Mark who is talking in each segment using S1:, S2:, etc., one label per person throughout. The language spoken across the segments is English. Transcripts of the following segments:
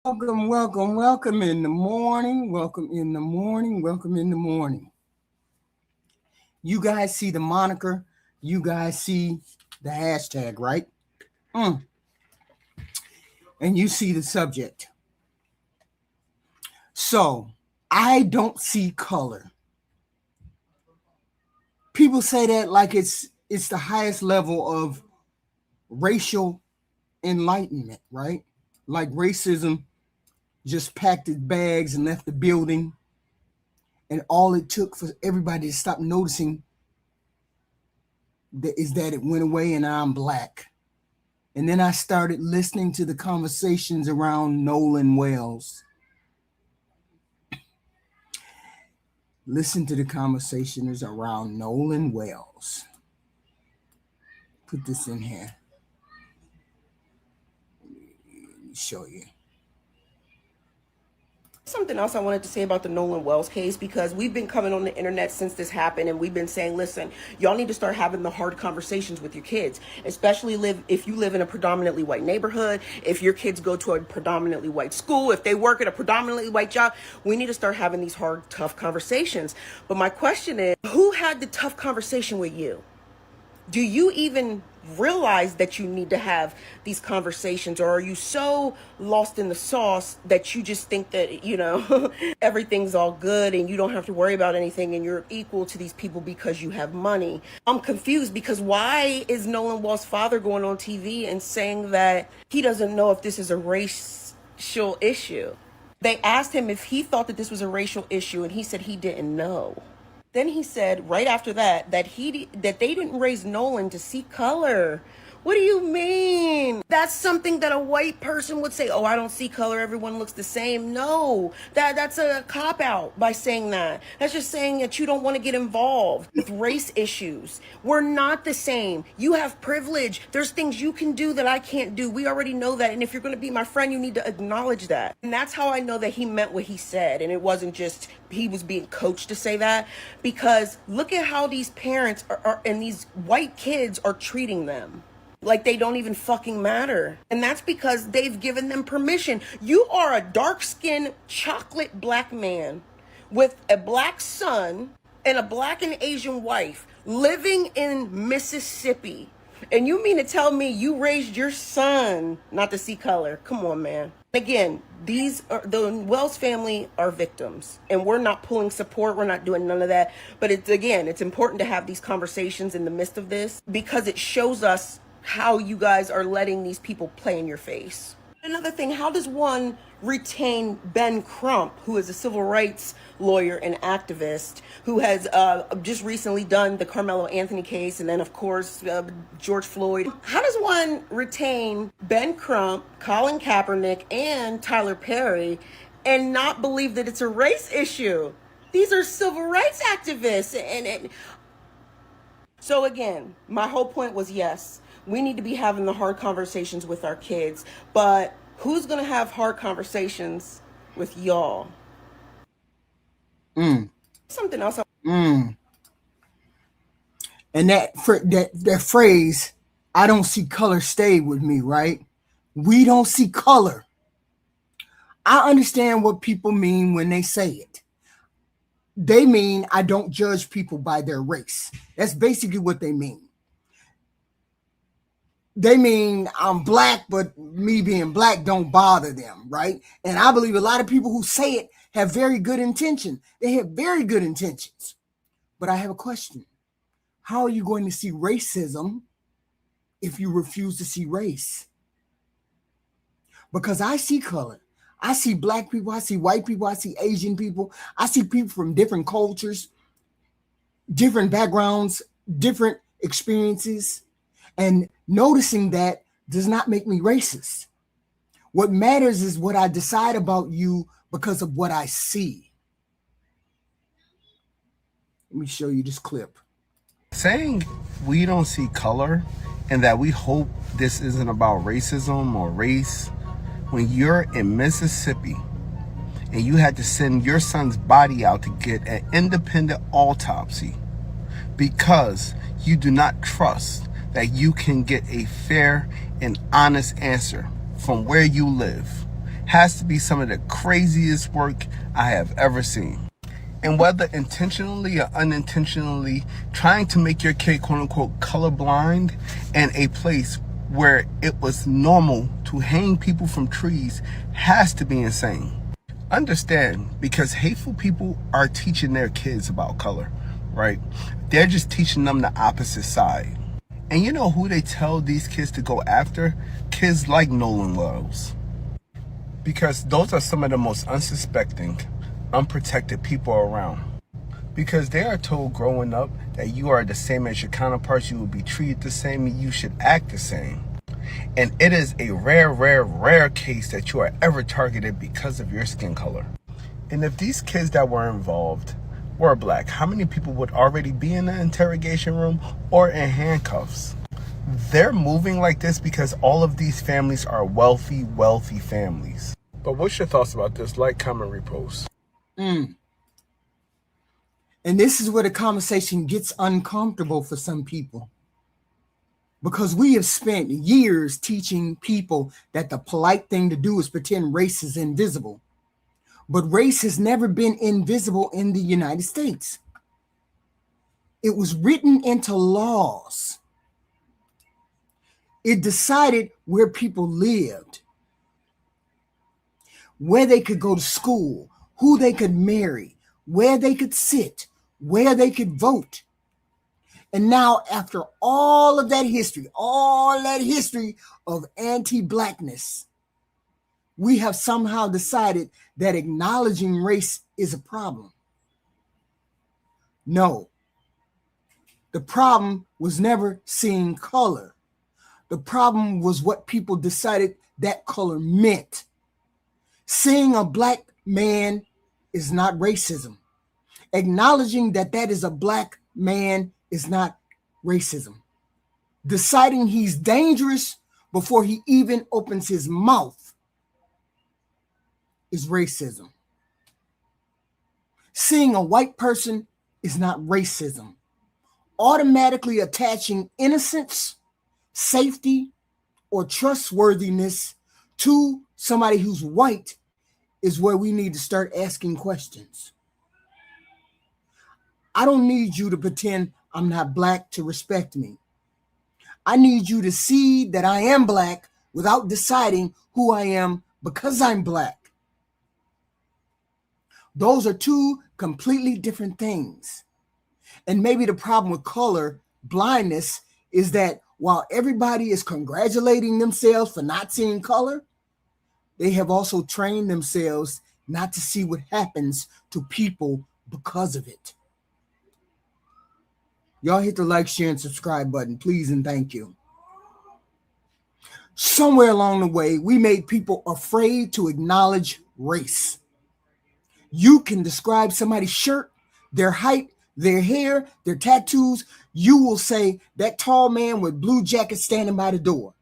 S1: Welcome, welcome, welcome in the morning. Welcome in the morning. Welcome in the morning. You guys see the moniker. You guys see the hashtag, right? And you see the subject. So, I don't see color. People say that like it's the highest level of racial enlightenment, right? Like racism just packed its bags and left the building. And all it took for everybody to stop noticing is that it went away and I'm black. And then I started listening to the conversations around Nolan Wells. Listen to the conversations around Nolan Wells. Put this in here. Let me show you.
S2: Something else I wanted to say about the Nolan Wells case, because we've been coming on the internet since this happened and we've been saying, listen, y'all need to start having the hard conversations with your kids, especially if you live in a predominantly white neighborhood, if your kids go to a predominantly white school, if they work at a predominantly white job. We need to start having these hard, tough conversations. But my question is, who had the tough conversation with you? Do you even realize that you need to have these conversations, or are you so lost in the sauce that you just think that, everything's all good and you don't have to worry about anything and you're equal to these people because you have money? I'm confused, because why is Nolan Wells' father going on TV and saying that he doesn't know if this is a racial issue? They asked him if he thought that this was a racial issue and he said he didn't know. Then he said right after that that they didn't raise Nolan to see color. What do you mean? That's something that a white person would say. Oh, I don't see color. Everyone looks the same. No, that's a cop out by saying that. That's just saying that you don't want to get involved with race issues. We're not the same. You have privilege. There's things you can do that I can't do. We already know that. And if you're going to be my friend, you need to acknowledge that. And that's how I know that he meant what he said. And it wasn't just he was being coached to say that, because look at how these parents are and these white kids are treating them like they don't even fucking matter. And that's because they've given them permission. You are a dark-skinned chocolate black man with a black son and a black and Asian wife living in Mississippi. And you mean to tell me you raised your son not to see color? Come on, man. Again, the Wells family are victims, and we're not pulling support. We're not doing none of that. But it's important to have these conversations in the midst of this, because it shows us how you guys are letting these people play in your face. Another thing, how does one retain Ben Crump, who is a civil rights lawyer and activist, who has just recently done the Carmelo Anthony case, and then of course George Floyd? How does one retain Ben Crump, Colin Kaepernick, and Tyler Perry and not believe that it's a race issue? These are civil rights activists. And so again, my whole point was, yes, we need to be having the hard conversations with our kids, but who's going to have hard conversations with y'all? Something else.
S1: And that phrase, I don't see color, stayed with me, right? We don't see color. I understand what people mean when they say it. They mean I don't judge people by their race. That's basically what they mean. They mean I'm black, but me being black don't bother them, right? And I believe a lot of people who say it have very good intention. They have very good intentions. But I have a question. How are you going to see racism if you refuse to see race? Because I see color. I see black people. I see white people. I see Asian people. I see people from different cultures, different backgrounds, different experiences. And noticing that does not make me racist. What matters is what I decide about you because of what I see. Let me show you this clip.
S3: Saying we don't see color and that we hope this isn't about racism or race, when you're in Mississippi and you had to send your son's body out to get an independent autopsy because you do not trust that you can get a fair and honest answer from where you live, has to be some of the craziest work I have ever seen. And whether intentionally or unintentionally, trying to make your kid quote unquote colorblind in a place where it was normal to hang people from trees has to be insane. Understand, because hateful people are teaching their kids about color, right? They're just teaching them the opposite side. And you know who they tell these kids to go after? Kids like Nolan Wells. Because those are some of the most unsuspecting, unprotected people around. Because they are told growing up that you are the same as your counterparts, you will be treated the same, and you should act the same. And it is a rare case that you are ever targeted because of your skin color. And if these kids that were involved were black, how many people would already be in the interrogation room or in handcuffs? They're moving like this because all of these families are wealthy families. But what's your thoughts about this? Like, comment, repost.
S1: And this is where the conversation gets uncomfortable for some people. Because we have spent years teaching people that the polite thing to do is pretend race is invisible. But race has never been invisible in the United States. It was written into laws. It decided where people lived, where they could go to school, who they could marry, where they could sit, where they could vote. And now, after all of that history of anti-blackness, we have somehow decided that acknowledging race is a problem. No. The problem was never seeing color. The problem was what people decided that color meant. Seeing a black man is not racism. Acknowledging that that is a black man is not racism. Deciding he's dangerous before he even opens his mouth is racism. Seeing a white person is not racism. Automatically attaching innocence, safety, or trustworthiness to somebody who's white is where we need to start asking questions. I don't need you to pretend I'm not black to respect me. I need you to see that I am black without deciding who I am because I'm black. Those are two completely different things. And maybe the problem with color blindness is that while everybody is congratulating themselves for not seeing color, they have also trained themselves not to see what happens to people because of it. Y'all hit the like, share, and subscribe button, please and thank you. Somewhere along the way, we made people afraid to acknowledge race. You can describe somebody's shirt, their height, their hair, their tattoos. You will say that tall man with blue jacket standing by the door.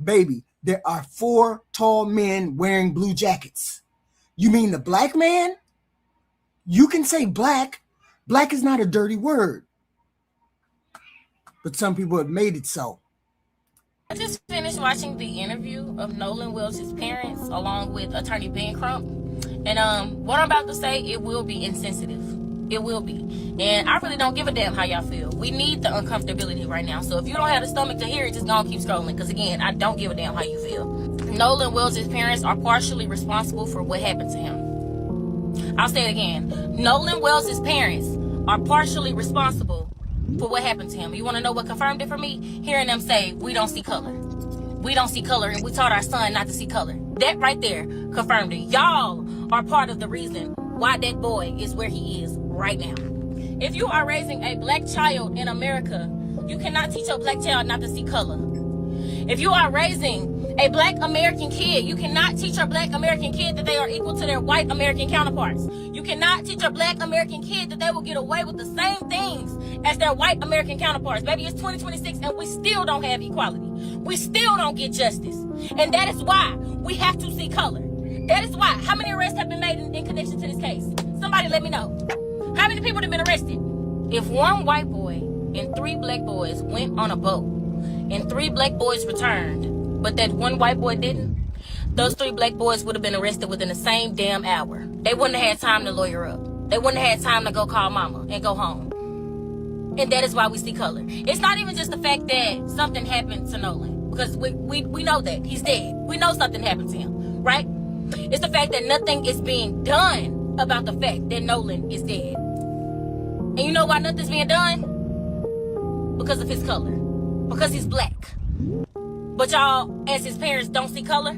S1: Baby, there are 4 tall men wearing blue jackets. You mean the black man? You can say black. Black is not a dirty word. But some people have made it so.
S4: I just finished watching the interview of Nolan Wells' parents along with attorney Ben Crump. And what I'm about to say, it will be insensitive. It will be. And I really don't give a damn how y'all feel. We need the uncomfortability right now. So if you don't have the stomach to hear it, just gonna keep scrolling. Because again, I don't give a damn how you feel. Nolan Wells' parents are partially responsible for what happened to him. I'll say it again. Nolan Wells' parents are partially responsible for what happened to him. You want to know what confirmed it for me? Hearing them say, we don't see color. We don't see color, and we taught our son not to see color. That right there confirmed it. Y'all are part of the reason why that boy is where he is right now. If you are raising a black child in America, you cannot teach your black child not to see color. If you are raising a black American kid, you cannot teach your black American kid that they are equal to their white American counterparts. You cannot teach your black American kid that they will get away with the same things as their white American counterparts. Baby, it's 2026 and we still don't have equality. We still don't get justice. And that is why we have to see color. That is why. How many arrests have been made in connection to this case? Somebody let me know. How many people have been arrested? If one white boy and 3 black boys went on a boat and 3 black boys returned, but that one white boy didn't, those 3 black boys would have been arrested within the same damn hour. They wouldn't have had time to lawyer up. They wouldn't have had time to go call mama and go home. And that is why we see color. It's not even just the fact that something happened to Nolan, because we know that he's dead. We know something happened to him, right? It's the fact that nothing is being done about the fact that Nolan is dead. And you know why nothing's being done? Because of his color. Because he's black. But y'all, as his parents, don't see color?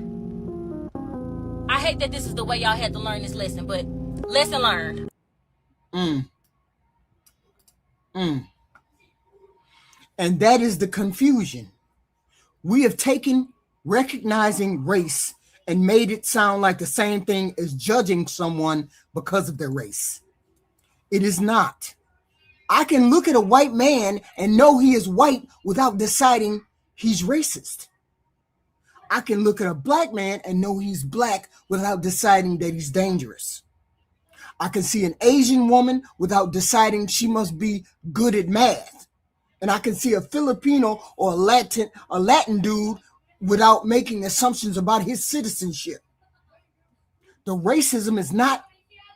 S4: I hate that this is the way y'all had to learn this lesson, but lesson learned.
S1: And that is the confusion. We have taken recognizing race and made it sound like the same thing as judging someone because of their race. It is not. I can look at a white man and know he is white without deciding he's racist. I can look at a black man and know he's black without deciding that he's dangerous. I can see an Asian woman without deciding she must be good at math. And I can see a Filipino or a Latin dude without making assumptions about his citizenship. The racism is not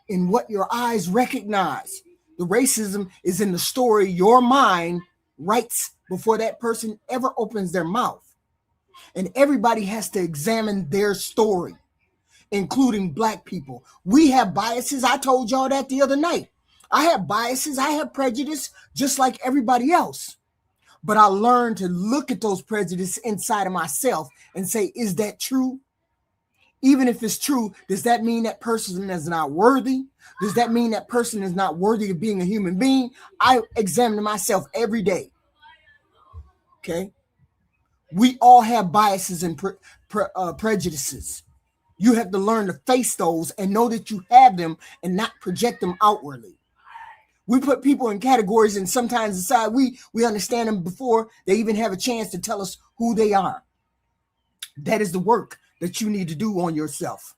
S1: in what your eyes recognize. The racism is in the story your mind writes before that person ever opens their mouth. And everybody has to examine their story, including black people. We have biases. I told y'all that the other night. I have biases. I have prejudice just like everybody else. But I learned to look at those prejudices inside of myself and say, is that true? Even if it's true, does that mean that person is not worthy? Does that mean that person is not worthy of being a human being? I examine myself every day. Okay? We all have biases and prejudices. You have to learn to face those and know that you have them and not project them outwardly. We put people in categories and sometimes decide we understand them before they even have a chance to tell us who they are. That is the work that you need to do on yourself.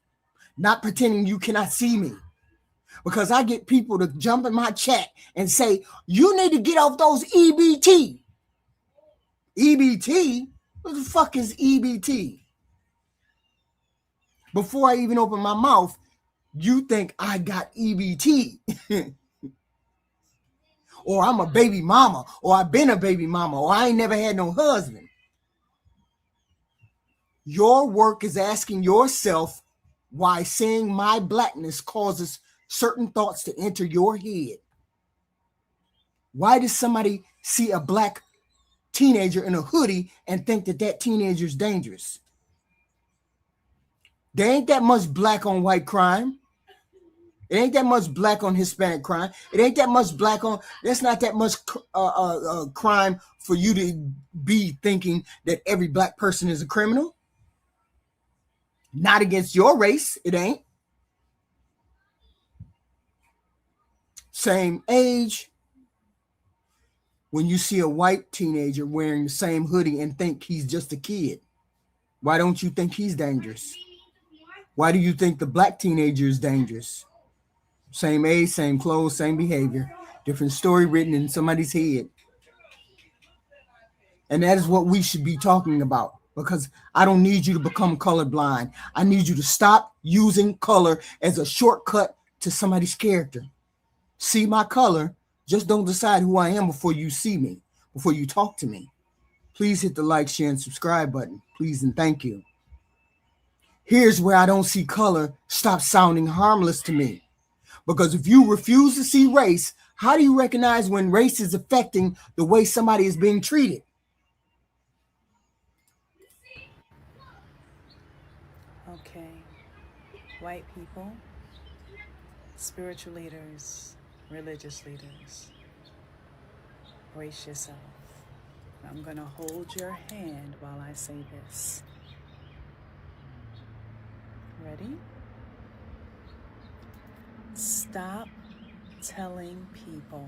S1: Not pretending you cannot see me. Because I get people to jump in my chat and say, you need to get off those EBT. EBT? What the fuck is EBT? Before I even open my mouth, you think I got EBT. Or I'm a baby mama, or I've been a baby mama, or I ain't never had no husband. Your work is asking yourself why seeing my blackness causes certain thoughts to enter your head. Why does somebody see a black teenager in a hoodie and think that that teenager is dangerous? There ain't that much black on white crime. It ain't that much black on Hispanic crime. It ain't that much black on, there's not that much crime for you to be thinking that every black person is a criminal. Not against your race, it ain't. Same age. When you see a white teenager wearing the same hoodie and think he's just a kid, why don't you think he's dangerous? Why do you think the black teenager is dangerous? Same age, same clothes, same behavior, different story written in somebody's head. And that is what we should be talking about, because I don't need you to become colorblind. I need you to stop using color as a shortcut to somebody's character. See my color, just don't decide who I am before you see me, before you talk to me. Please hit the like, share, and subscribe button. Please and thank you. Here's where I don't see color stop sounding harmless to me. Because if you refuse to see race, how do you recognize when race is affecting the way somebody is being treated?
S5: Okay, white people, spiritual leaders, religious leaders, brace yourself. I'm going to hold your hand while I say this. Ready? Stop telling people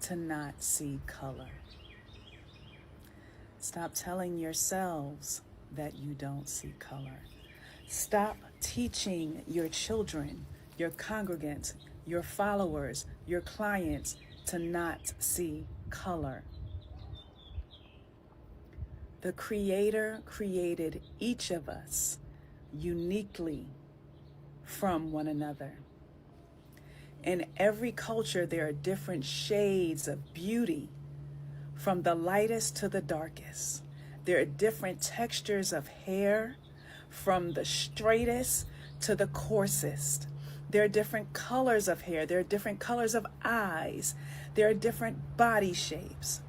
S5: to not see color. Stop telling yourselves that you don't see color. Stop teaching your children, your congregants, your followers, your clients to not see color. The Creator created each of us uniquely from one another. In every culture, there are different shades of beauty, from the lightest to the darkest. There are different textures of hair, from the straightest to the coarsest. There are different colors of hair. There are different colors of eyes. There are different body shapes.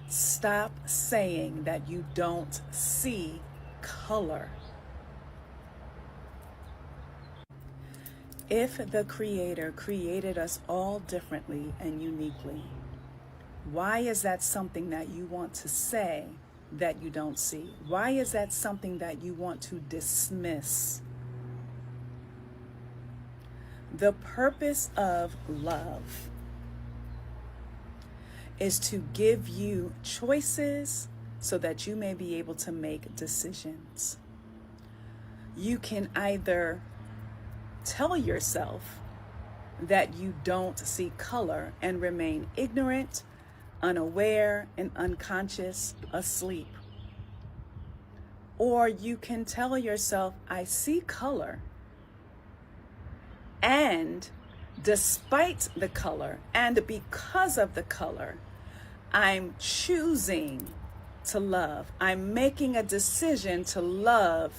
S5: Stop saying that you don't see color. If the Creator created us all differently and uniquely, why is that something that you want to say that you don't see? Why is that something that you want to dismiss? The purpose of love is to give you choices so that you may be able to make decisions. You can either tell yourself that you don't see color and remain ignorant, unaware, and unconscious, asleep. Or you can tell yourself, I see color, and despite the color and because of the color, I'm choosing to love. I'm making a decision to love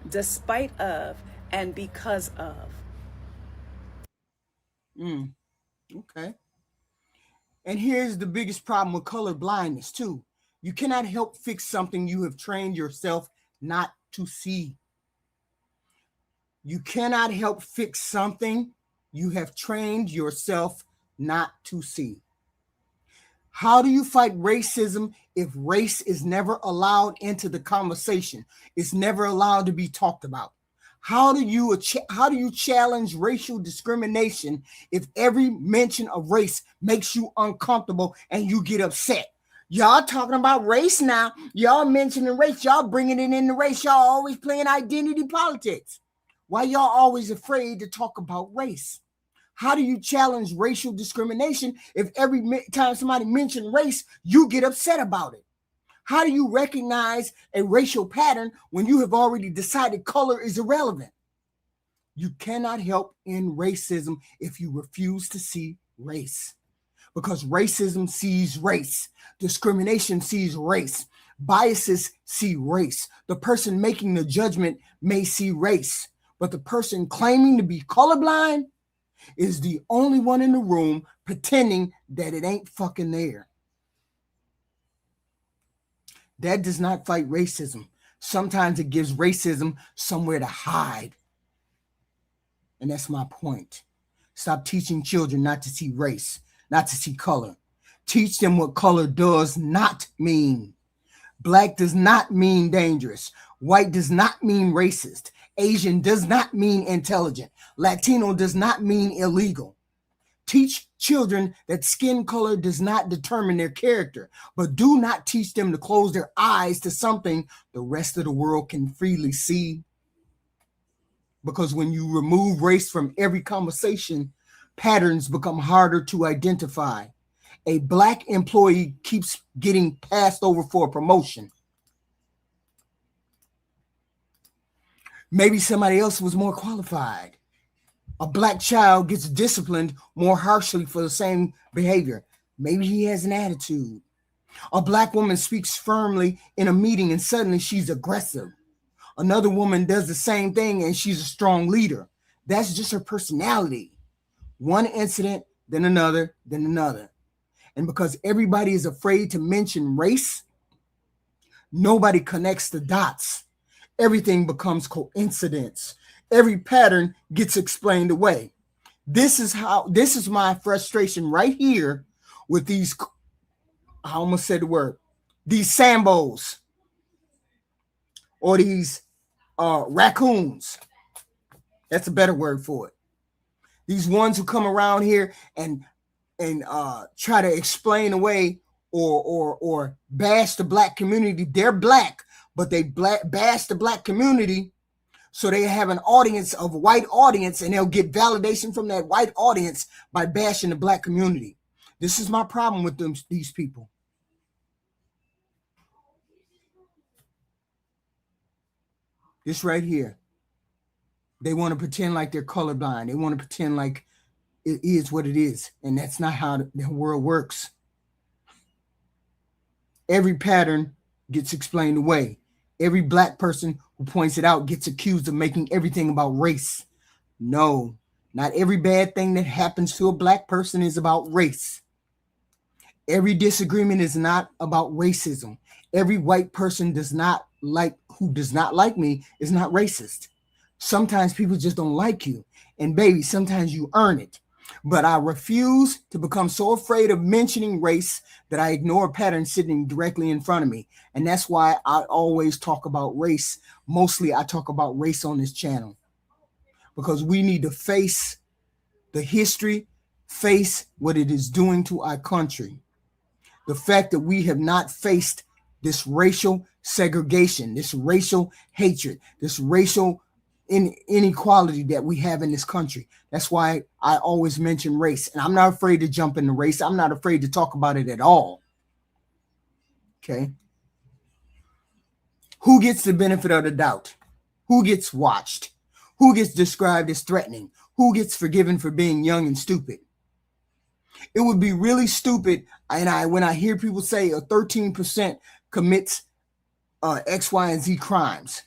S5: despite of and because of.
S1: Okay. And here's the biggest problem with color blindness, too. You cannot help fix something you have trained yourself not to see. You cannot help fix something you have trained yourself not to see. How do you fight racism if race is never allowed into the conversation? It's never allowed to be talked about. How do you challenge racial discrimination if every mention of race makes you uncomfortable and you get upset? Y'all talking about race now. Y'all mentioning race. Y'all bringing it into race. Y'all always playing identity politics. Why y'all always afraid to talk about race? How do you challenge racial discrimination if every time somebody mentions race, you get upset about it? How do you recognize a racial pattern when you have already decided color is irrelevant? You cannot help end racism if you refuse to see race. Because racism sees race. Discrimination sees race. Biases see race. The person making the judgment may see race. But the person claiming to be colorblind is the only one in the room pretending that it ain't fucking there. That does not fight racism. Sometimes it gives racism somewhere to hide. And that's my point. Stop teaching children not to see race, not to see color. Teach them what color does not mean. Black does not mean dangerous. White does not mean racist. Asian does not mean intelligent. Latino does not mean illegal. Teach children that skin color does not determine their character, but do not teach them to close their eyes to something the rest of the world can freely see. Because when you remove race from every conversation, patterns become harder to identify. A Black employee keeps getting passed over for a promotion. Maybe somebody else was more qualified. A Black child gets disciplined more harshly for the same behavior. Maybe he has an attitude. A Black woman speaks firmly in a meeting and suddenly she's aggressive. Another woman does the same thing and she's a strong leader. That's just her personality. One incident, then another, then another. And because everybody is afraid to mention race, nobody connects the dots. Everything becomes coincidence. Every pattern gets explained away. This is my frustration right here with these, I almost said the word, these Sambos or these raccoons. That's a better word for it. These ones who come around here and try to explain away or bash the Black community. They're Black, but they bash the Black community so they have an audience of a white audience and they'll get validation from that white audience by bashing the Black community. This is my problem with these people. This right here. They want to pretend like they're colorblind. They want to pretend like it is what it is. And that's not how the world works. Every pattern gets explained away. Every black person who points it out gets accused of making everything about race. No, not every bad thing that happens to a black person is about race. Every disagreement is not about racism. Every white person who does not like me is not racist. Sometimes people just don't like you. And baby, sometimes you earn it. But I refuse to become so afraid of mentioning race that I ignore a pattern sitting directly in front of me. And that's why I always talk about race. Mostly I talk about race on this channel. Because we need to face the history, face what it is doing to our country. The fact that we have not faced this racial segregation, this racial hatred, this racial inequality that we have in this country. That's why I always mention race. And I'm not afraid to jump into race. I'm not afraid to talk about it at all. Okay. Who gets the benefit of the doubt? Who gets watched? Who gets described as threatening? Who gets forgiven for being young and stupid? It would be really stupid. And when I hear people say a 13% commits X, Y, and Z crimes.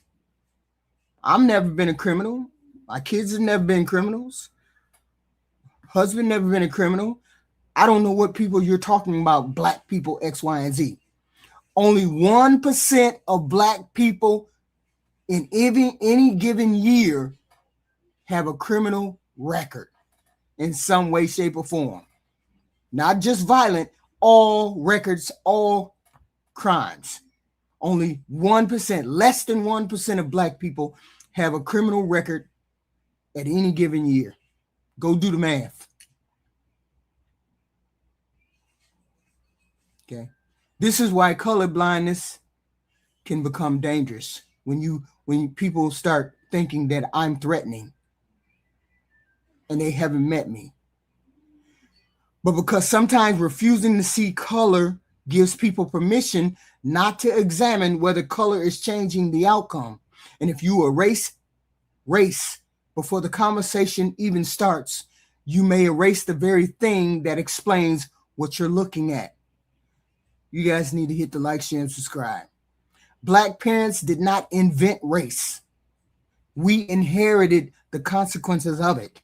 S1: I've never been a criminal. My kids have never been criminals. Husband never been a criminal. I don't know what people you're talking about, black people, X, Y, and Z. Only 1% of black people in any given year have a criminal record in some way, shape, or form. Not just violent, all records, all crimes. Only 1%, less than 1% of black people have a criminal record at any given year. Go do the math. Okay. This is why color blindness can become dangerous. When people start thinking that I'm threatening and they haven't met me. But because sometimes refusing to see color gives people permission not to examine whether color is changing the outcome. And if you erase race before the conversation even starts, you may erase the very thing that explains what you're looking at. You guys need to hit the like, share, and subscribe. Black parents did not invent race. We inherited the consequences of it.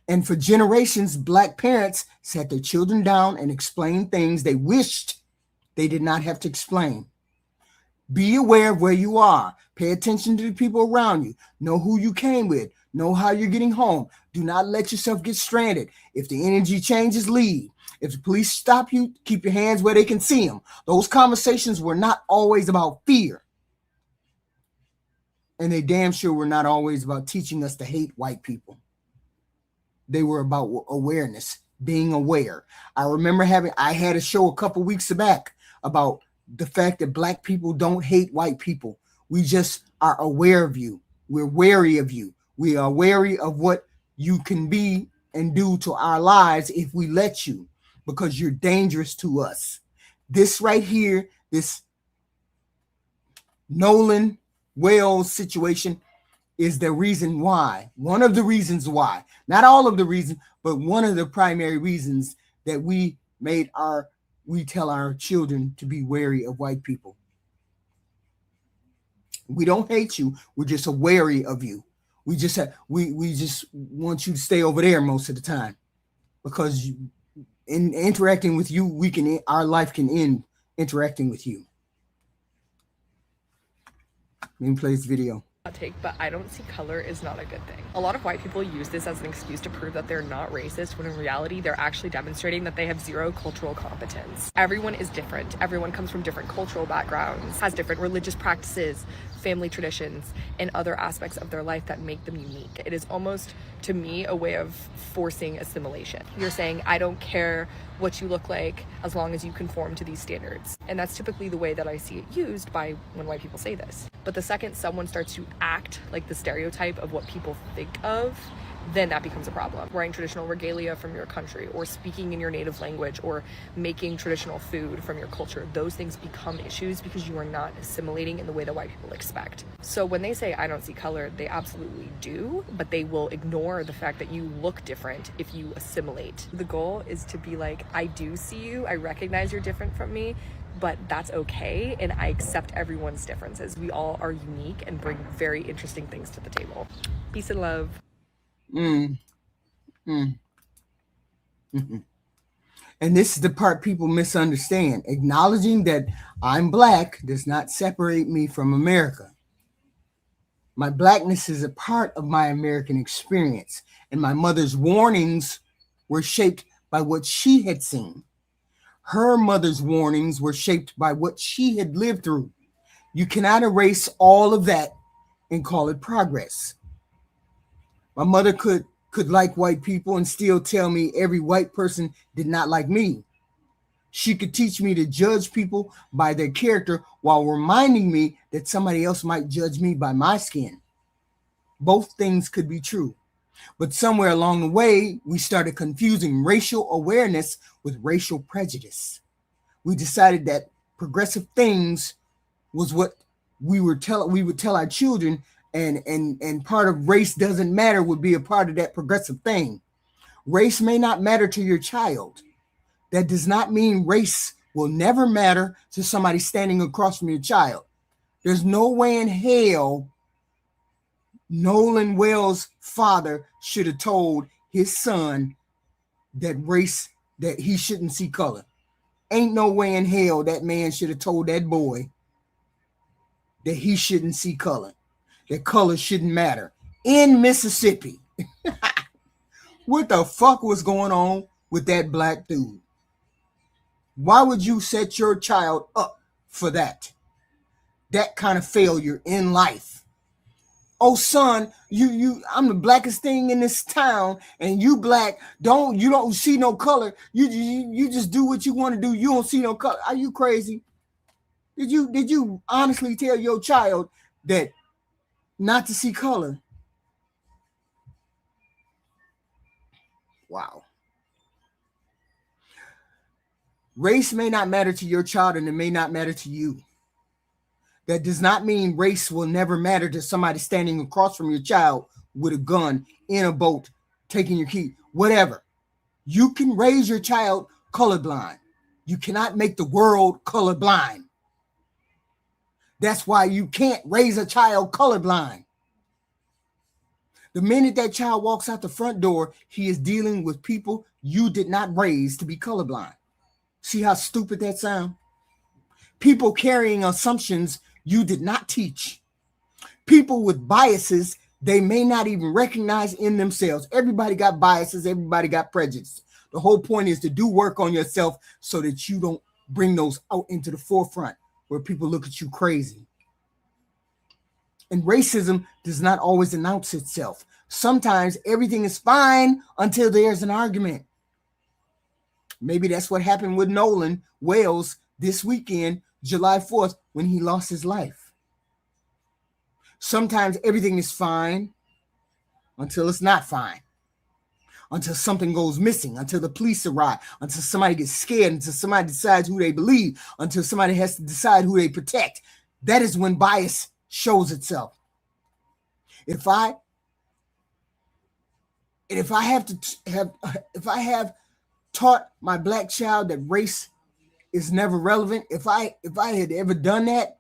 S1: And for generations, black parents sat their children down and explained things they wished they did not have to explain. Be aware of where you are. Pay attention to the people around you. Know who you came with. Know how you're getting home. Do not let yourself get stranded. If the energy changes, leave. If the police stop you, keep your hands where they can see them. Those conversations were not always about fear. And they damn sure were not always about teaching us to hate white people. They were about awareness, being aware. I remember I had a show a couple weeks back about the fact that black people don't hate white people. We just are aware of you. We're wary of you. We are wary of what you can be and do to our lives if we let you, because you're dangerous to us. This right here, this Nolan Wells situation is the reason why. One of the reasons why. Not all of the reasons, but one of the primary reasons that we tell our children to be wary of white people. We don't hate you. We're just wary of you. We just want you to stay over there most of the time, because in interacting with you, our life can end interacting with you. Let me play this video.
S6: Take, but I don't see color is not a good thing. A lot of white people use this as an excuse to prove that they're not racist, when in reality they're actually demonstrating that they have zero cultural competence. Everyone is different. Everyone comes from different cultural backgrounds, has different religious practices, family traditions, and other aspects of their life that make them unique. It is almost, to me, a way of forcing assimilation. You're saying, I don't care what you look like as long as you conform to these standards. And that's typically the way that I see it used by when white people say this. But the second someone starts to act like the stereotype of what people think of, then that becomes a problem. Wearing traditional regalia from your country, or speaking in your native language, or making traditional food from your culture, those things become issues because you are not assimilating in the way that white people expect. So when they say I don't see color, they absolutely do, but they will ignore the fact that you look different if you assimilate. The goal is to be like, I do see you, I recognize you're different from me, but that's okay, and I accept everyone's differences. We all are unique and bring very interesting things to the table. Peace and love.
S1: And this is the part people misunderstand. Acknowledging that I'm black does not separate me from America. My blackness is a part of my American experience, and my mother's warnings were shaped by what she had seen. Her mother's warnings were shaped by what she had lived through. You cannot erase all of that and call it progress. My mother could like white people and still tell me every white person did not like me. She could teach me to judge people by their character while reminding me that somebody else might judge me by my skin. Both things could be true. But somewhere along the way, we started confusing racial awareness with racial prejudice. We decided that progressive things was what we would tell our children, and part of race doesn't matter would be a part of that progressive thing. Race may not matter to your child. That does not mean race will never matter to somebody standing across from your child. There's no way in hell Nolan Wells' father should have told his son that he shouldn't see color. Ain't no way in hell that man should have told that boy that he shouldn't see color, that color shouldn't matter. In Mississippi, what the fuck was going on with that black dude? Why would you set your child up for that? That kind of failure in life. Oh son, I'm the blackest thing in this town, and you black, you don't see no color. You just do what you want to do. You don't see no color. Are you crazy? Did you honestly tell your child that not to see color? Wow. Race may not matter to your child, and it may not matter to you. That does not mean race will never matter to somebody standing across from your child with a gun, in a boat, taking your key, whatever. You can raise your child colorblind. You cannot make the world colorblind. That's why you can't raise a child colorblind. The minute that child walks out the front door, he is dealing with people you did not raise to be colorblind. See how stupid that sounds? People carrying assumptions you did not teach. People with biases they may not even recognize in themselves. Everybody got biases. Everybody got prejudice. The whole point is to do work on yourself so that you don't bring those out into the forefront where people look at you crazy. And racism does not always announce itself. Sometimes everything is fine until there's an argument. Maybe that's what happened with Nolan Wells this weekend, July 4th, when he lost his life. Sometimes everything is fine until it's not fine. Until something goes missing, until the police arrive, until somebody gets scared, until somebody decides who they believe, until somebody has to decide who they protect. That is when bias shows itself. If I have taught my black child that race is never relevant, if I had ever done that,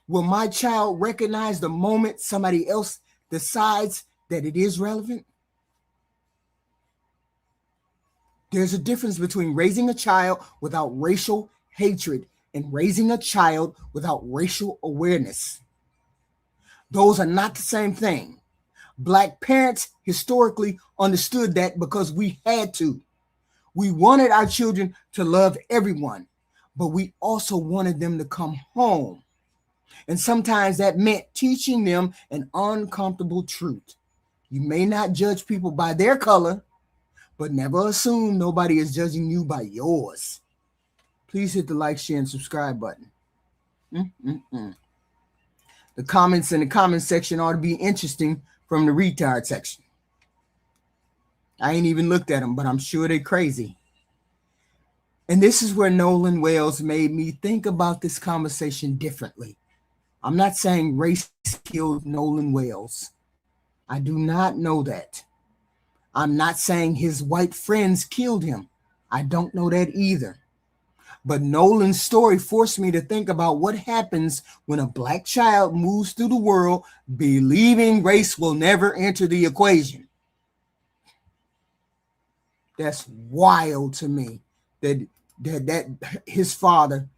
S1: will my child recognize the moment somebody else decides that it is relevant? There's a difference between raising a child without racial hatred and raising a child without racial awareness. Those are not the same thing. Black parents historically understood that because we had to. We wanted our children to love everyone, but we also wanted them to come home. And sometimes that meant teaching them an uncomfortable truth. You may not judge people by their color, but never assume nobody is judging you by yours. Please hit the like, share, and subscribe button. The comments in the comment section ought to be interesting from the retard section. I ain't even looked at them, but I'm sure they're crazy. And this is where Nolan Wells made me think about this conversation differently. I'm not saying race killed Nolan Wells. I do not know that. I'm not saying his white friends killed him. I don't know that either. But Nolan's story forced me to think about what happens when a black child moves through the world believing race will never enter the equation. That's wild to me that his father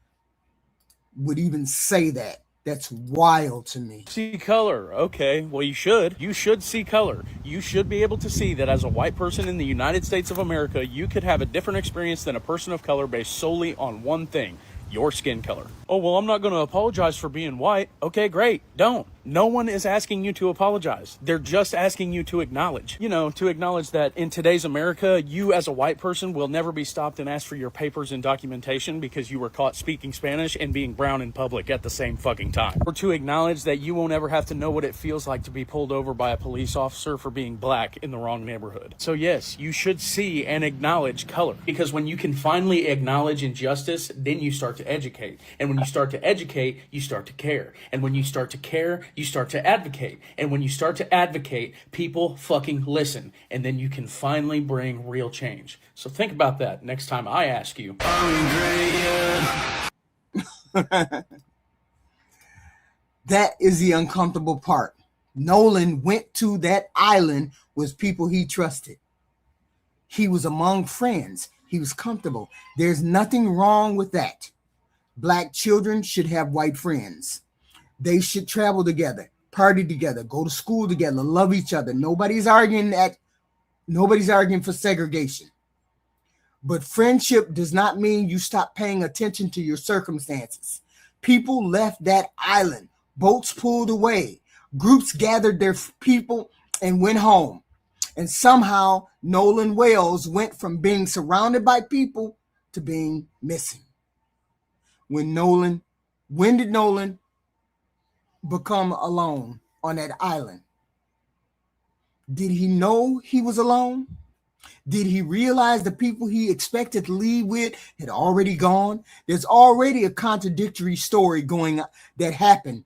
S1: would even say that. That's wild to me.
S7: See color. Okay, well, you should. You should see color. You should be able to see that as a white person in the United States of America, you could have a different experience than a person of color based solely on one thing: your skin color. Oh, well, I'm not going to apologize for being white. Okay, great. Don't. No one is asking you to apologize. They're just asking you to acknowledge. To acknowledge that in today's America, you as a white person will never be stopped and asked for your papers and documentation because you were caught speaking Spanish and being brown in public at the same fucking time. Or to acknowledge that you won't ever have to know what it feels like to be pulled over by a police officer for being black in the wrong neighborhood. So yes, you should see and acknowledge color, because when you can finally acknowledge injustice, then you start to educate. And when you start to educate, you start to care. And when you start to care, you start to advocate. And when you start to advocate, people fucking listen. And then you can finally bring real change. So think about that next time I ask you, are we great yet?
S1: That is the uncomfortable part. Nolan went to that island with people he trusted. He was among friends. He was comfortable. There's nothing wrong with that. Black children should have white friends. They should travel together, party together, go to school together, love each other. Nobody's arguing for segregation. But friendship does not mean you stop paying attention to your circumstances. People left that island. Boats pulled away. Groups gathered their people and went home. And somehow Nolan Wells went from being surrounded by people to being missing. When did Nolan become alone on that island? Did he know he was alone? Did he realize the people he expected to leave with had already gone? There's already a contradictory story going on that happened.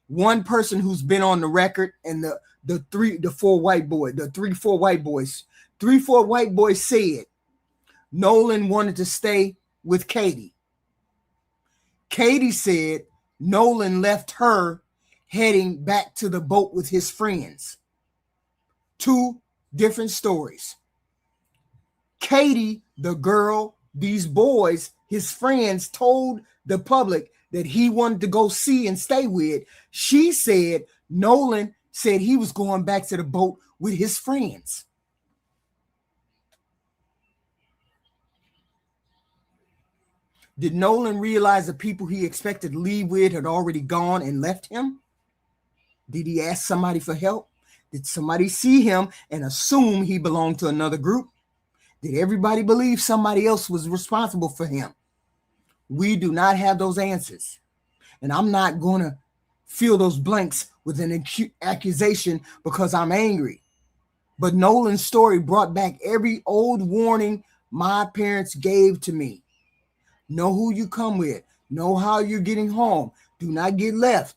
S1: One person who's been on the record, and the 4 white boys said Nolan wanted to stay with Katie. Katie said Nolan left her heading back to the boat with his friends. 2 different stories. Katie, the girl, these boys, his friends, told the public that he wanted to go see and stay with. She said Nolan said he was going back to the boat with his friends. Did Nolan realize the people he expected to leave with had already gone and left him? Did he ask somebody for help? Did somebody see him and assume he belonged to another group? Did everybody believe somebody else was responsible for him? We do not have those answers. And I'm not going to fill those blanks with an accusation because I'm angry. But Nolan's story brought back every old warning my parents gave to me. Know who you come with. Know how you're getting home. Do not get left.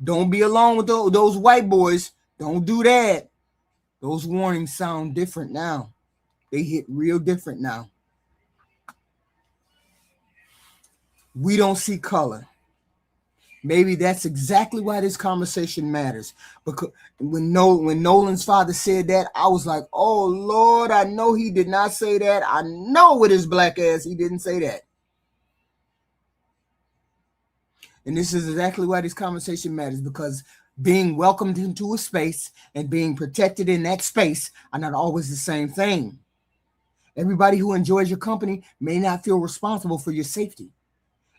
S1: Don't be alone with those white boys. Don't do that. Those warnings sound different now. They hit real different now. We don't see color. Maybe that's exactly why this conversation matters. Because when Nolan's father said that, I was like, oh, Lord, I know he did not say that. I know with his black ass he didn't say that. And this is exactly why this conversation matters, because being welcomed into a space and being protected in that space are not always the same thing. Everybody who enjoys your company may not feel responsible for your safety.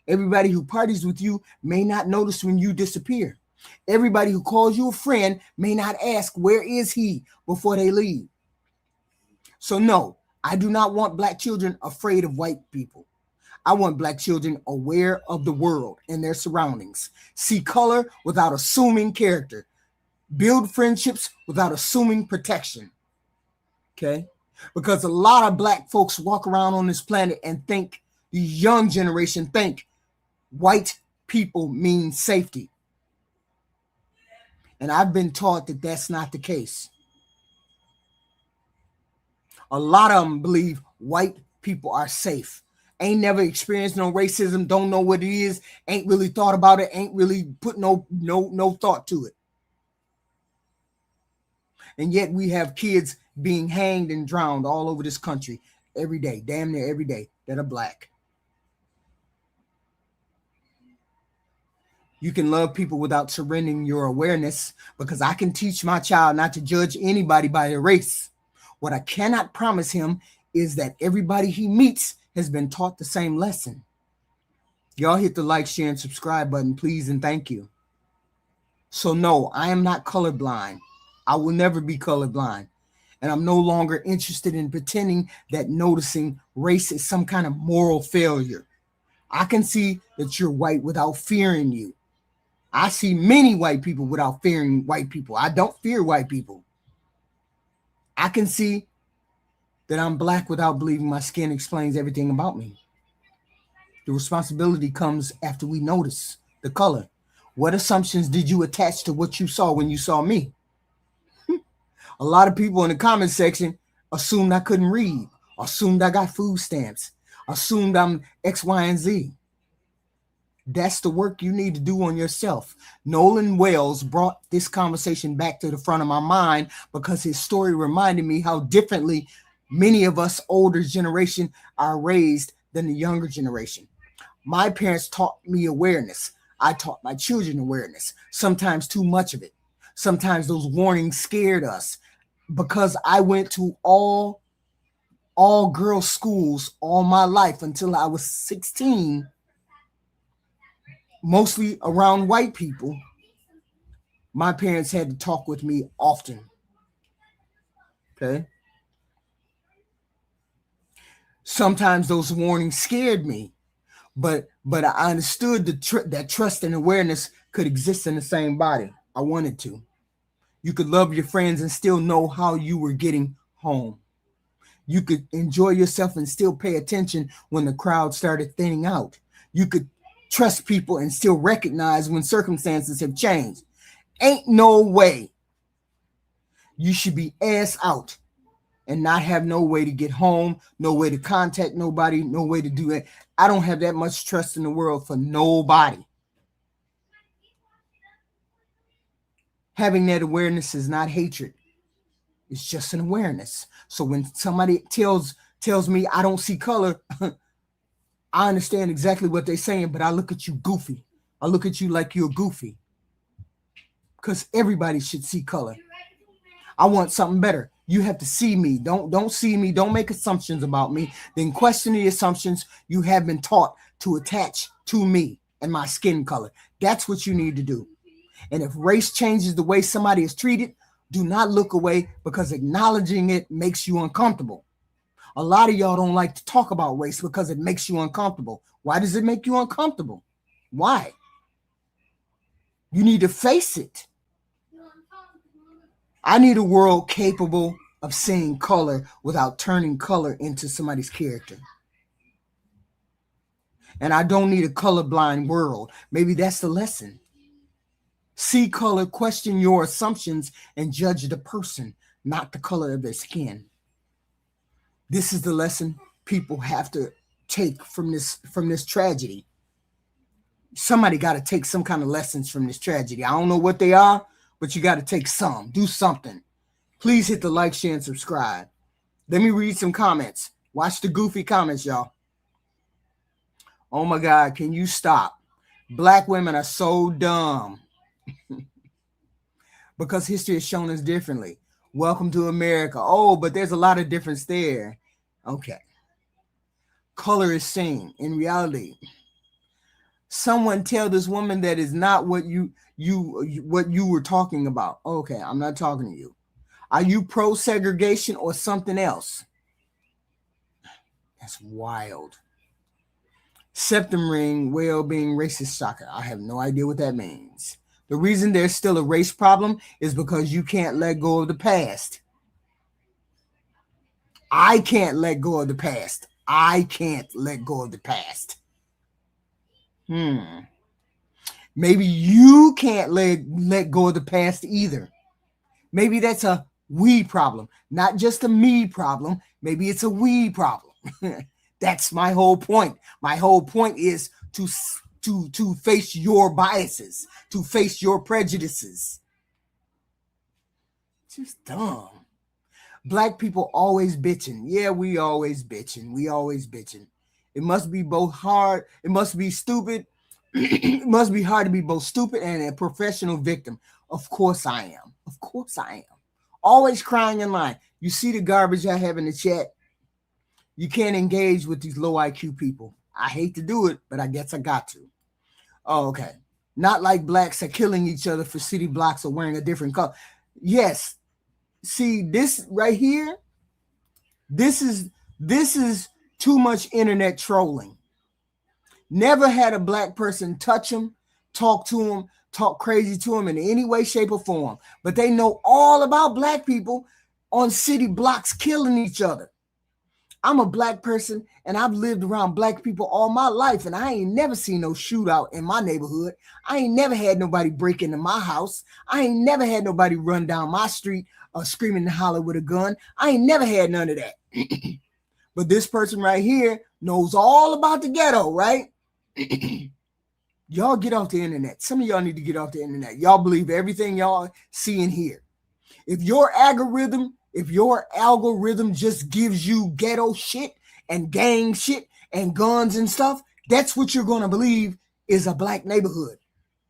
S1: Everybody who parties with you may not notice when you disappear. Everybody who calls you a friend may not ask, where is he, before they leave. So no, I do not want black children afraid of white people. I want Black children aware of the world and their surroundings. See color without assuming character. Build friendships without assuming protection. Okay? Because a lot of Black folks walk around on this planet and think, the young generation think, white people mean safety. And I've been taught that that's not the case. A lot of them believe white people are safe. Ain't never experienced no racism, don't know what it is, ain't really thought about it, ain't really put no thought to it. And yet we have kids being hanged and drowned all over this country every day, damn near every day, that are Black. You can love people without surrendering your awareness, because I can teach my child not to judge anybody by their race. What I cannot promise him is that everybody he meets has been taught the same lesson. Y'all hit the like, share, and subscribe button, please, and thank you. So no, I am not colorblind. I will never be colorblind. And I'm no longer interested in pretending that noticing race is some kind of moral failure. I can see that you're white without fearing you. I see many white people without fearing white people. I don't fear white people. I can see that I'm Black without believing my skin explains everything about me. The responsibility comes after we notice the color. What assumptions did you attach to what you saw when you saw me? A lot of people in the comment section assumed I couldn't read, assumed I got food stamps, assumed I'm X, Y, and Z. That's the work you need to do on yourself. Nolan Wells brought this conversation back to the front of my mind because his story reminded me how differently many of us older generation are raised than the younger generation. My parents taught me awareness. I taught my children awareness, sometimes too much of it. Sometimes those warnings scared us because I went to all girls schools all my life until I was 16, mostly around white people. My parents had to talk with me often. Okay. Sometimes those warnings scared me, but I understood that trust and awareness could exist in the same body. I wanted to. You could love your friends and still know how you were getting home. You could enjoy yourself and still pay attention when the crowd started thinning out. You could trust people and still recognize when circumstances have changed. Ain't no way you should be ass out and not have no way to get home, no way to contact nobody, no way to do that. I don't have that much trust in the world for nobody. Having that awareness is not hatred. It's just an awareness. So when somebody tells me I don't see color, I understand exactly what they're saying, but I look at you goofy. I look at you like you're goofy. Because everybody should see color. I want something better. You have to see me. Don't see me. Don't make assumptions about me. Then question the assumptions you have been taught to attach to me and my skin color. That's what you need to do. And if race changes the way somebody is treated, do not look away, because acknowledging it makes you uncomfortable. A lot of y'all don't like to talk about race because it makes you uncomfortable. Why does it make you uncomfortable? Why? You need to face it. I need a world capable of seeing color without turning color into somebody's character. And I don't need a colorblind world. Maybe that's the lesson. See color, question your assumptions, and judge the person, not the color of their skin. This is the lesson people have to take from this tragedy. Somebody got to take some kind of lessons from this tragedy. I don't know what they are, but you got to take some. Do something. Please hit the like, share, and subscribe. Let me read some comments. Watch the goofy comments, y'all. Oh my God, can you stop? Black women are so dumb. Because history has shown us differently. Welcome to America. Oh, but there's a lot of difference there. Okay. Color is seen. In reality, someone tell this woman that is not what you were talking about. Okay, I'm not talking to you. Are you pro segregation or something else? That's wild. Septum ring, whale being racist shocker. I have no idea what that means. The reason there's still a race problem is because you can't let go of the past. I can't let go of the past. I can't let go of the past. Maybe you can't let go of the past either. Maybe that's a we problem, not just a me problem. Maybe it's a we problem. That's my whole point. My whole point is to face your biases, to face your prejudices. Just dumb. Black people always bitching. Yeah, we always bitching. We always bitching. It must be both hard. It must be stupid. It must be hard to be both stupid and a professional victim. Of course I am. Of course I am. Always crying in line. You see the garbage I have in the chat? You can't engage with these low IQ people. I hate to do it, but I guess I got to. Oh, okay. Not like blacks are killing each other for city blocks or wearing a different color. Yes. See, this right here, this is too much internet trolling. Never had a black person touch him, talk to him, talk crazy to him in any way, shape, or form. But they know all about black people on city blocks killing each other. I'm a black person and I've lived around black people all my life, and I ain't never seen no shootout in my neighborhood. I ain't never had nobody break into my house. I ain't never had nobody run down my street screaming and holler with a gun. I ain't never had none of that. But this person right here knows all about the ghetto, right? Y'all get off the internet. Some of y'all need to get off the internet. Y'all believe everything y'all see and hear. If your algorithm just gives you ghetto shit and gang shit and guns and stuff, that's what you're going to believe is a black neighborhood.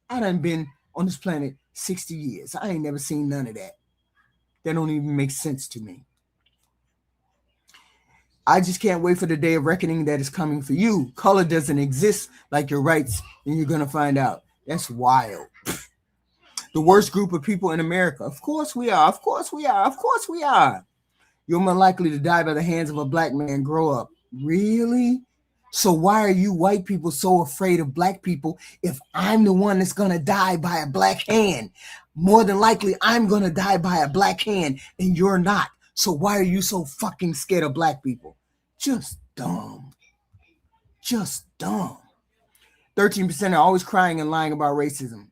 S1: I done been on this planet 60 years. I ain't never seen none of that. That don't even make sense to me. I just can't wait for the day of reckoning that is coming for you. Color doesn't exist like your rights, and you're going to find out. That's wild. The worst group of people in America. Of course we are. Of course we are. Of course we are. You're more likely to die by the hands of a black man. Grow up. Really? So why are you white people so afraid of black people if I'm the one that's going to die by a black hand? More than likely, I'm going to die by a black hand, and you're not. So why are you so fucking scared of black people? Just dumb. Just dumb. 13% are always crying and lying about racism.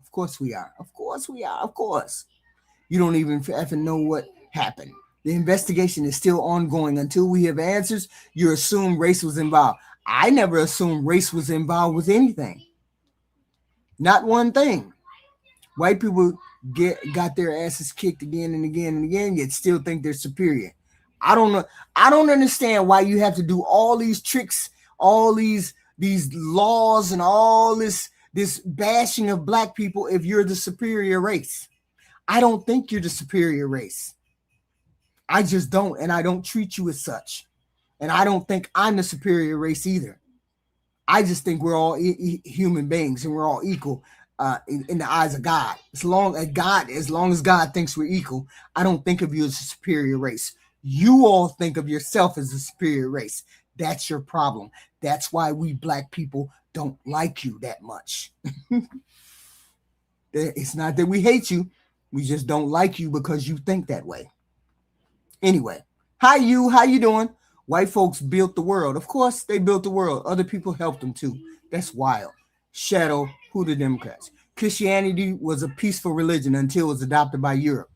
S1: Of course we are. Of course we are. Of course. You don't even effing know what happened. The investigation is still ongoing. Until we have answers, you assume race was involved. I never assumed race was involved with anything. Not one thing. White people got their asses kicked again and again and again, yet still think they're superior. I don't know. I don't understand why you have to do all these tricks, all these laws, and all this bashing of black people if you're the superior race. I don't think you're the superior race. I just don't, and I don't treat you as such. And I don't think I'm the superior race either. I just think we're all human beings and we're all equal in the eyes of God. As long as God thinks we're equal, I don't think of you as a superior race. You all think of yourself as a superior race. That's your problem. That's why we black people don't like you that much. It's not that we hate you. We just don't like you because you think that way. Anyway, how you doing? White folks built the world. Of course, they built the world. Other people helped them too. That's wild. Shadow, who the Democrats? Christianity was a peaceful religion until it was adopted by Europe.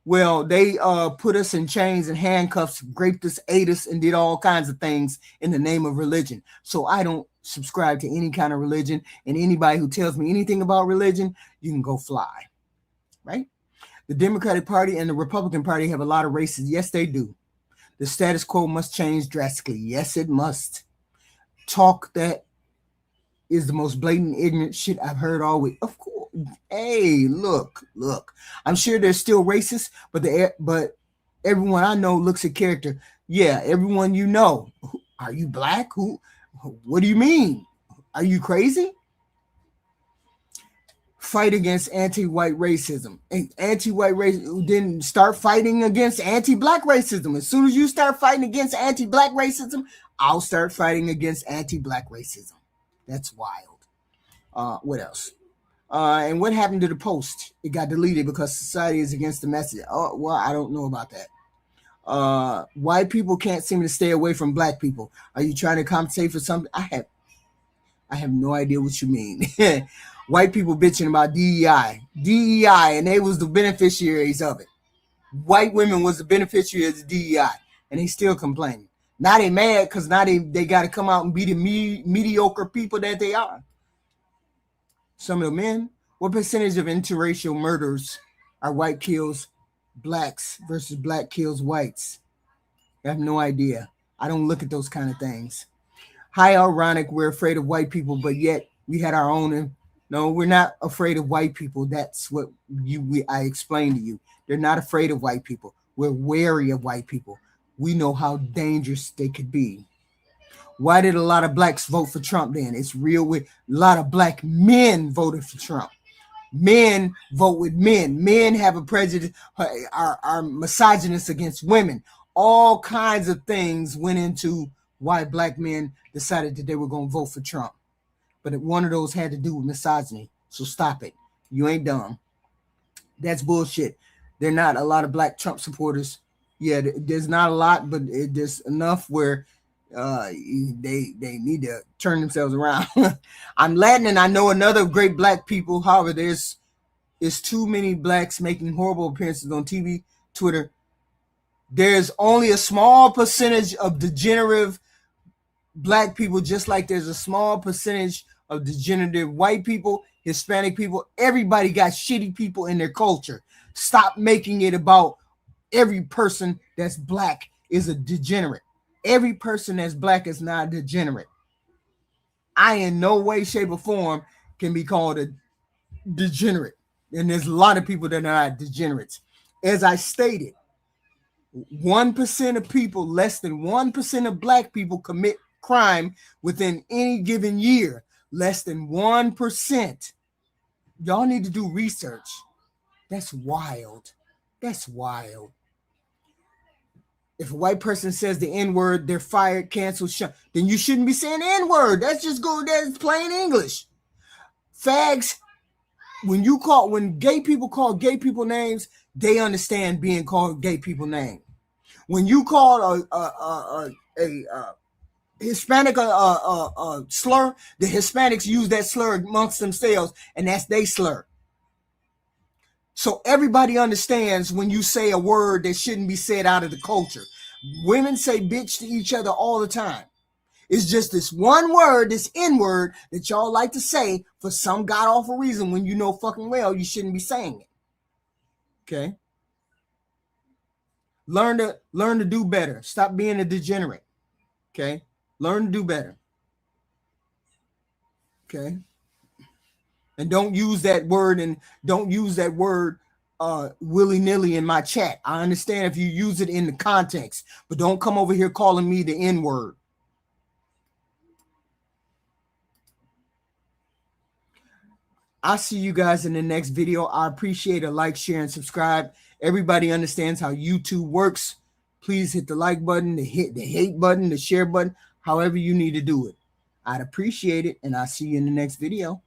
S1: Well, they put us in chains and handcuffs, raped us, ate us, and did all kinds of things in the name of religion. So I don't subscribe to any kind of religion, and anybody who tells me anything about religion, you can go fly, right? The Democratic Party and the Republican Party have a lot of races. Yes, they do. The status quo must change drastically. Yes, it must. Talk that is the most blatant, ignorant shit I've heard all week. Of course. Hey, look. I'm sure they're still racist, but everyone I know looks at character. Yeah, everyone you know. Are you black? What do you mean? Are you crazy? Fight against anti-white racism. And anti-white racism didn't start fighting against anti-black racism. As soon as you start fighting against anti-black racism, I'll start fighting against anti-black racism. That's wild. What else? And what happened to the post? It got deleted because society is against the message. Oh, well, I don't know about that. White people can't seem to stay away from black people. Are you trying to compensate for something? I have no idea what you mean. White people bitching about DEI, and they was the beneficiaries of it. White women was the beneficiaries of DEI, and they still complaining. Now they mad because now they got to come out and be the mediocre people that they are. Some of the men, what percentage of interracial murders are white kills blacks versus black kills whites? I have no idea. I don't look at those kind of things. How ironic, we're afraid of white people, but yet we had our own. No, we're not afraid of white people. That's what I explained to you. They're not afraid of white people. We're wary of white people. We know how dangerous they could be. Why did a lot of blacks vote for Trump then? It's real with a lot of black men voted for Trump. Men vote with men. Men have a prejudice, are misogynist against women. All kinds of things went into why black men decided that they were going to vote for Trump. But one of those had to do with misogyny. So stop it. You ain't dumb. That's bullshit. There are not a lot of black Trump supporters. Yeah, there's not a lot, but there's enough where they need to turn themselves around. I'm Latin and I know another great black people. However, there's too many blacks making horrible appearances on TV, Twitter. There's only a small percentage of degenerative black people, just like there's a small percentage of degenerative white people, Hispanic people. Everybody got shitty people in their culture. Stop making it about every person that's black is a degenerate. Every person that's black is not a degenerate. I in no way, shape, or form can be called a degenerate. And there's a lot of people that are not degenerates. As I stated, 1% of people, less than 1% of black people commit crime within any given year. Less than 1%. Y'all need to do research. That's wild. That's wild. If a white person says the N-word, they're fired, canceled, then you shouldn't be saying the N-word. That's plain English. Fags, when gay people call gay people names, they understand being called gay people name. When you call a Hispanic slur, the Hispanics use that slur amongst themselves, and that's their slur. So everybody understands when you say a word that shouldn't be said out of the culture. Women say bitch to each other all the time. It's just this one word, this N-word, that y'all like to say for some god-awful reason when you know fucking well you shouldn't be saying it. Okay? Learn to do better. Stop being a degenerate. Okay? Learn to do better. Okay? And don't use that word willy-nilly in my chat. I understand if you use it in the context, but don't come over here calling me the N-word. I'll see you guys in the next video. I appreciate a like, share, and subscribe. Everybody understands how YouTube works. Please hit the like button, the hate button, the share button, however you need to do it. I'd appreciate it, and I'll see you in the next video.